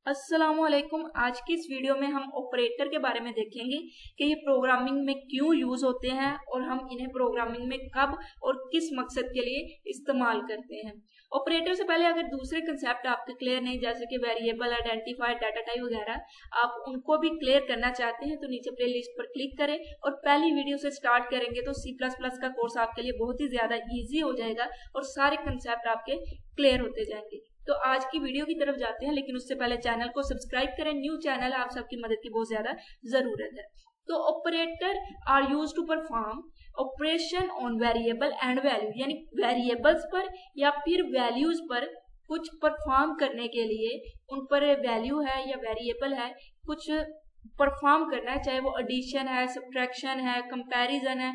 अस्सलामुअलैकुम। आज की इस वीडियो में हम ऑपरेटर के बारे में देखेंगे कि ये प्रोग्रामिंग में क्यों यूज होते हैं और हम इन्हें प्रोग्रामिंग में कब और किस मकसद के लिए इस्तेमाल करते हैं। ऑपरेटर से पहले अगर दूसरे कंसेप्ट आपके क्लियर नहीं, जैसे कि वेरिएबल, आइडेंटिफायर, डाटा टाइप वगैरह, आप उनको भी क्लियर करना चाहते हैं तो नीचे प्लेलिस्ट पर क्लिक करें और पहली वीडियो से स्टार्ट करेंगे तो C++ का कोर्स आपके लिए बहुत ही ज्यादा ईजी हो जाएगा और सारे कंसेप्ट आपके क्लियर होते जाएंगे। तो आज की वीडियो की तरफ जाते हैं, लेकिन उससे पहले चैनल को सब्सक्राइब करें। न्यू चैनल, आप सबकी मदद की बहुत ज्यादा जरूरत है। तो operator are used to perform operation on variable and value, यानी वेरिएबल्स पर या फिर वैल्यूज पर कुछ परफॉर्म करने के लिए, उन पर वैल्यू है या वेरिएबल है, कुछ परफॉर्म करना है, चाहे वो एडिशन है, सब्ट्रैक्शन है, कंपैरिजन है,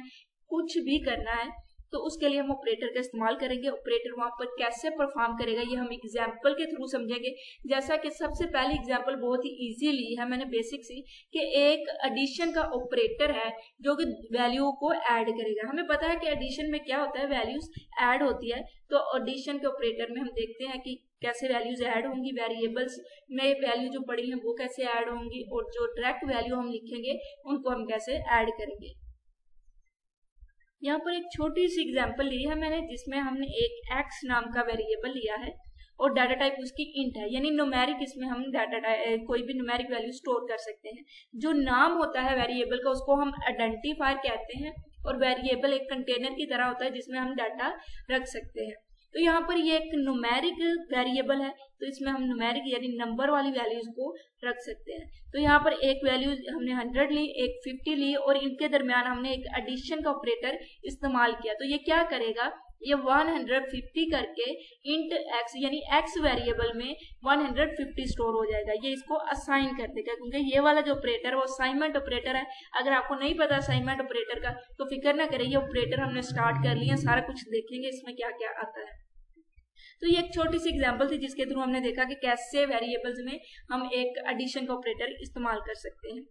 कुछ भी करना है तो उसके लिए हम ऑपरेटर का इस्तेमाल करेंगे। ऑपरेटर वहां पर कैसे परफॉर्म करेगा ये हम एग्जाम्पल के थ्रू समझेंगे। जैसा कि सबसे पहली एग्जाम्पल बहुत ही इजी ली है मैंने बेसिक सी, कि एक एडिशन का ऑपरेटर है जो कि वैल्यू को ऐड करेगा। हमें पता है कि एडिशन में क्या होता है, वैल्यूज ऐड होती है। तो एडिशन के ऑपरेटर में हम देखते हैं कि कैसे वैल्यूज ऐड होंगी, वेरिएबल्स में वैल्यू जो पड़ी है वो कैसे ऐड होंगी और जो डायरेक्ट वैल्यू हम लिखेंगे उनको हम कैसे ऐड करेंगे। यहाँ पर एक छोटी सी एग्जांपल ली है मैंने, जिसमें हमने एक x नाम का वेरिएबल लिया है और डाटा टाइप उसकी इंट है, यानी न्यूमेरिक। इसमें हम कोई भी न्यूमेरिक वैल्यू स्टोर कर सकते हैं। जो नाम होता है वेरिएबल का उसको हम आइडेंटिफायर कहते हैं और वेरिएबल एक कंटेनर की तरह होता है जिसमें हम डाटा रख सकते हैं। तो यहाँ पर ये एक न्यूमेरिक वेरिएबल है, तो इसमें हम न्यूमेरिक यानी नंबर वाली वैल्यूज को रख सकते हैं। तो यहाँ पर एक वैल्यू हमने 100 ली, एक 50 ली और इनके दरमियान हमने एक एडिशन का ऑपरेटर इस्तेमाल किया। तो ये क्या करेगा, ये 150 करके इंट x यानी x वेरिएबल में 150 स्टोर हो जाएगा। ये इसको असाइन कर देगा, क्योंकि ये वाला जो ऑपरेटर है वो असाइनमेंट ऑपरेटर है। अगर आपको नहीं पता असाइनमेंट ऑपरेटर का तो फिक्र ना करें, ये ऑपरेटर हमने स्टार्ट कर लिया, सारा कुछ देखेंगे इसमें क्या क्या आता है। तो ये एक छोटी सी एग्जांपल थी जिसके थ्रू हमने देखा कि कैसे वेरिएबल्स में हम एक एडिशन का ऑपरेटर इस्तेमाल कर सकते हैं।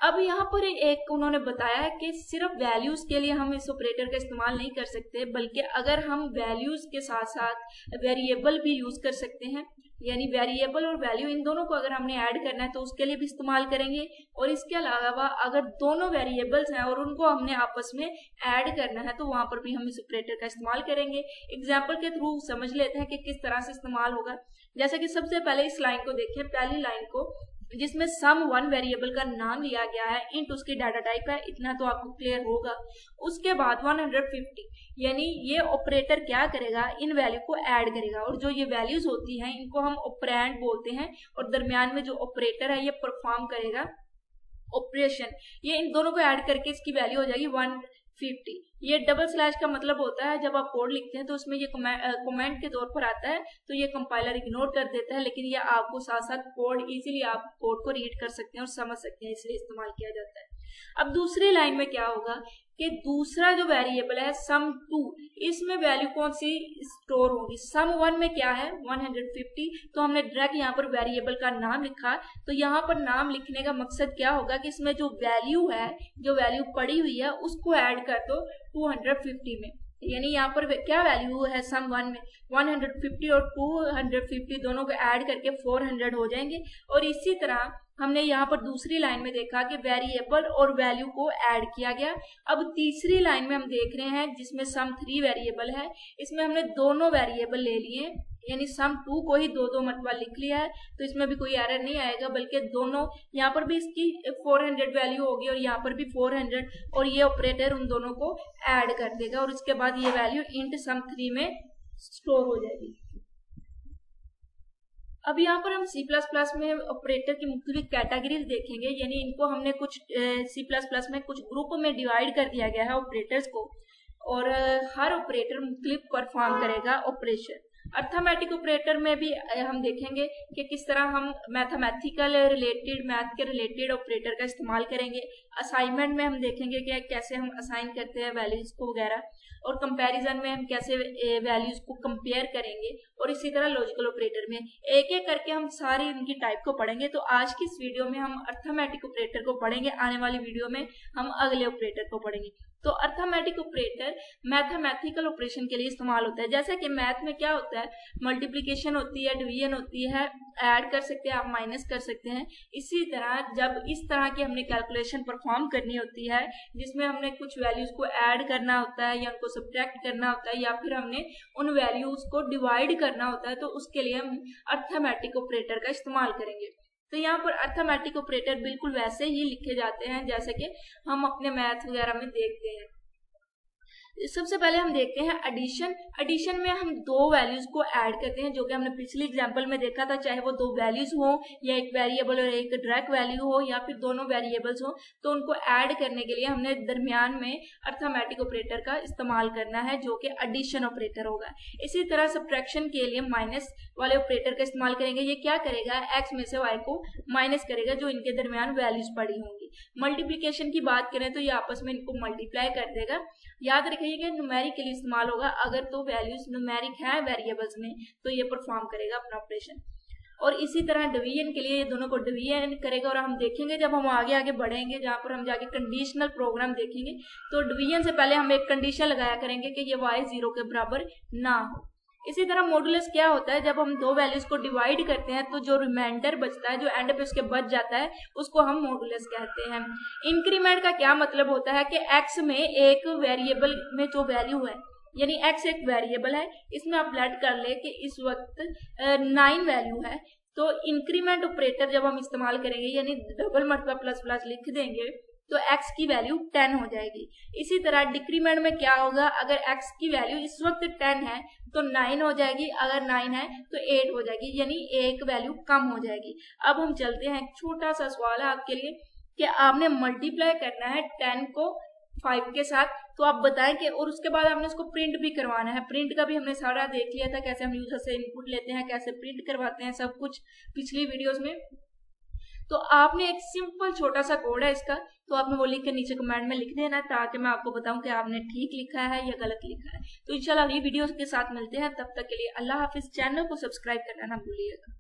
अब यहाँ पर एक उन्होंने बताया कि सिर्फ वैल्यूज के लिए हम इस ऑपरेटर का इस्तेमाल नहीं कर सकते, बल्कि अगर हम वैल्यूज के साथ साथ वेरिएबल भी यूज कर सकते हैं, यानी वेरिएबल और वैल्यू इन दोनों को अगर हमने ऐड करना है तो उसके लिए भी इस्तेमाल करेंगे। और इसके अलावा अगर दोनों वेरिएबल्स हैं और उनको हमने आपस में ऐड करना है तो वहां पर भी हम इस ऑपरेटर का इस्तेमाल करेंगे। एग्जाम्पल के थ्रू समझ लेते हैं कि किस तरह से इस्तेमाल होगा। जैसे कि सबसे पहले इस लाइन को देखें, पहली लाइन को, जिसमें sum1 वेरिएबल का नाम लिया गया है, इंट उसकी डाटा टाइप है, इतना तो आपको क्लियर होगा। उसके बाद 150 यानी ये ऑपरेटर क्या करेगा, इन वैल्यू को ऐड करेगा और जो ये वैल्यूज होती हैं इनको हम ऑपरेंड बोलते हैं और दरमियान में जो ऑपरेटर है ये परफॉर्म करेगा ऑपरेशन। ये इन दोनों को ऐड करके इसकी वैल्यू हो जाएगी 150। ये डबल स्लैश का मतलब होता है जब आप कोड लिखते हैं तो उसमें ये कमेंट के तौर पर आता है तो ये कंपाइलर इग्नोर कर देता है, लेकिन ये आपको साथ साथ कोड इजीली आप कोड को रीड कर सकते हैं और समझ सकते हैं, इसलिए इस्तेमाल किया जाता है। अब दूसरी लाइन में क्या होगा कि दूसरा जो वेरिएबल है sum2, इसमें वैल्यू कौन सी स्टोर होगी। sum1 में क्या है 150, तो हमने डायरेक्ट यहाँ पर वेरिएबल का नाम लिखा। तो यहाँ पर नाम लिखने का मकसद क्या होगा कि इसमें जो वैल्यू है, जो वैल्यू पड़ी हुई है उसको ऐड कर दो 250 में, यानी यहाँ पर क्या वैल्यू है sum1 में 150 और 250 दोनों को ऐड करके 400 हो जाएंगे। और इसी तरह हमने यहाँ पर दूसरी लाइन में देखा कि वेरिएबल और वैल्यू को ऐड किया गया। अब तीसरी लाइन में हम देख रहे हैं जिसमें sum3 वेरिएबल है, इसमें हमने दोनों वेरिएबल ले लिए, यानी sum2 को ही दो मरतबा लिख लिया है, तो इसमें भी कोई एरर नहीं आएगा, बल्कि दोनों यहाँ पर भी इसकी 400 वैल्यू होगी और यहाँ पर भी 400, और ये ऑपरेटर उन दोनों को ऐड कर देगा और उसके बाद ये वैल्यू इंट sum3 में स्टोर हो जाएगी। अब यहाँ पर हम C++ में ऑपरेटर की मुख्तलिफ कैटेगरीज देखेंगे, यानी इनको हमने कुछ C++ में कुछ ग्रुप में डिवाइड कर दिया गया है ऑपरेटर्स को, और हर ऑपरेटर मुख्तलिफ परफॉर्म करेगा ऑपरेशन। अर्थमेटिक ऑपरेटर में भी हम देखेंगे कि किस तरह हम मैथमेटिकल रिलेटेड, मैथ के रिलेटेड ऑपरेटर का इस्तेमाल करेंगे। असाइनमेंट में हम देखेंगे कि कैसे हम असाइन करते हैं वैल्यूज को वगैरह, और कंपैरिजन में हम कैसे वैल्यूज को कंपेयर करेंगे, और इसी तरह लॉजिकल ऑपरेटर में एक एक करके हम सारी इनकी टाइप को पढ़ेंगे। तो आज की इस वीडियो में हम अर्थमेटिक ऑपरेटर को पढ़ेंगे, आने वाली वीडियो में हम अगले ऑपरेटर को पढ़ेंगे। तो अर्थमेटिक ऑपरेटर मैथमेटिकल ऑपरेशन के लिए इस्तेमाल होता है। जैसे कि मैथ में क्या होता है है, मल्टीप्लिकेशन होती है, डिवीजन होती है, ऐड कर सकते हैं आप, माइनस कर सकते हैं। इसी तरह जब इस तरह की हमने कैलकुलेशन परफॉर्म करनी होती है जिसमें हमने कुछ वैल्यूज को ऐड करना होता है या उनको सब्ट्रैक्ट करना होता है या फिर हमने उन वैल्यूज को डिवाइड करना होता है, तो उसके लिए हम अर्थमेटिक ऑपरेटर का इस्तेमाल करेंगे। तो यहाँ पर अर्थमेटिक ऑपरेटर बिल्कुल वैसे ही लिखे जाते हैं जैसे कि हम अपने मैथ वगैरह में देखते हैं। सबसे पहले हम देखते हैं एडिशन। एडिशन में हम दो वैल्यूज को ऐड करते हैं, जो कि हमने पिछले एग्जांपल में देखा था, चाहे वो दो वैल्यूज हो या एक वेरिएबल और एक डायरेक्ट वैल्यू हो या फिर दोनों वेरिएबल्स हो, तो उनको ऐड करने के लिए हमने दरमियान में अर्थमेटिक ऑपरेटर का इस्तेमाल करना है जो कि एडिशन ऑपरेटर होगा। इसी तरह सब्ट्रैक्शन के लिए माइनस वाले ऑपरेटर का इस्तेमाल करेंगे। ये क्या करेगा, एक्स में से वाई को माइनस करेगा जो इनके दरमियान वैल्यूज पड़ी होंगी। मल्टीप्लीकेशन की बात करें तो ये आपस में इनको मल्टीप्लाई कर देगा। याद रखिए कि न्यूमेरिक के लिए इस्तेमाल होगा, अगर तो वैल्यूज न्यूमेरिक है वेरिएबल्स में तो ये परफॉर्म करेगा अपना ऑपरेशन। और इसी तरह डिवीजन के लिए ये दोनों को डिवीजन करेगा। और हम देखेंगे जब हम आगे आगे बढ़ेंगे, जहां पर हम जाके कंडीशनल प्रोग्राम देखेंगे, तो डिवीजन से पहले हम एक कंडीशन लगाया करेंगे कि ये y 0 के बराबर ना हो। इसी तरह मॉडुलस क्या होता है, जब हम दो वैल्यूज को डिवाइड करते हैं तो जो रिमाइंडर बचता है, जो एंड पे उसके बच जाता है, उसको हम मॉडुलस कहते हैं। इंक्रीमेंट का क्या मतलब होता है कि x में एक वेरिएबल में जो वैल्यू है, यानी x एक वेरिएबल है, इसमें आप लेट कर ले कि इस वक्त 9 वैल्यू है, तो इंक्रीमेंट ऑपरेटर जब हम इस्तेमाल करेंगे यानी डबल मर्तबा प्लस प्लस लिख देंगे तो x की वैल्यू 10 हो जाएगी। इसी तरह डिक्रीमेंट में क्या होगा, अगर x की वैल्यू इस वक्त 10 है तो 9 हो जाएगी, अगर 9 है तो 8 हो जाएगी, यानी एक वैल्यू कम हो जाएगी। अब हम चलते हैं, छोटा सा सवाल है आपके लिए कि आपने मल्टीप्लाई करना है 10 को 5 के साथ, तो आप बताएं कि, और उसके बाद हमने उसको प्रिंट भी करवाना है। प्रिंट का भी हमने सारा देख लिया था, कैसे हम यूजर से इनपुट लेते हैं, कैसे प्रिंट करवाते हैं, सब कुछ पिछली वीडियोस में। तो आपने एक सिंपल छोटा सा कोड है इसका, तो आपने वो लिख के नीचे कमेंट में लिख देना ताकि मैं आपको बताऊं कि आपने ठीक लिखा है या गलत लिखा है। तो इंशाल्लाह अगली वीडियो के साथ मिलते हैं, तब तक के लिए अल्लाह हाफिज। चैनल को सब्सक्राइब करना ना भूलिएगा।